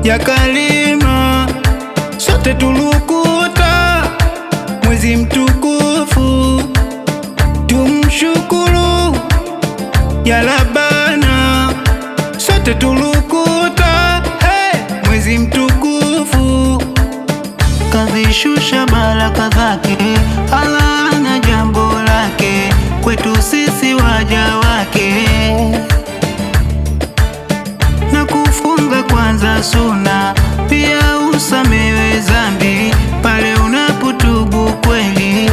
ya Karima, sote tulukuta mwezi mtukufu, tumshukuru ya Rabbana, sote tulukuta mwezi mtukufu, kazishusha baraka zake Allah na jambo lake kwetu sisi waja wake, na kufunga kwanza suna, pia usamewe zambi pale unapotubu kweli.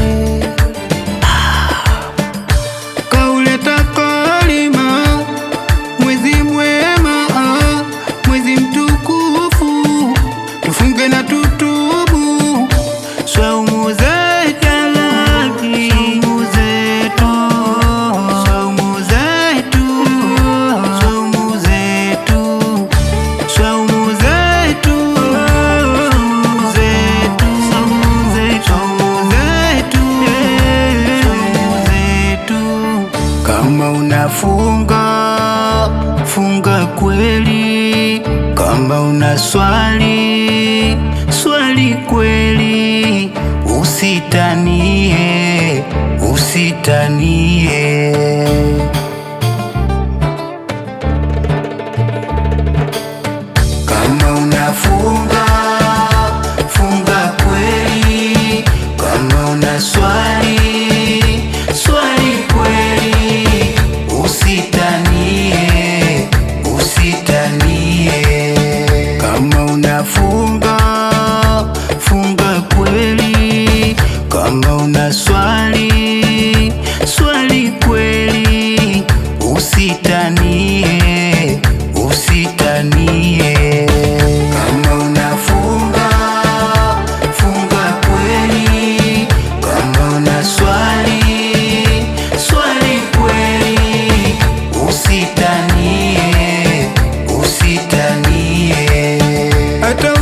Kauleta Karima mwezi mwema, mwezi mtukufu, tufunge na tutubu saumu zetu, kama unafunga funga kweli, kama unaswali swali kweli, usitanie usitanie. Kama unafunga funga kweli, kama unaswali swali kweli, usitanie usitanie. Kama unafunga funga kweli, kama unaswali swali kweli, usitanie usitanie. Kama unafunga funga kweli, kama unaswali swali kweli, usitanie usitanie. Hata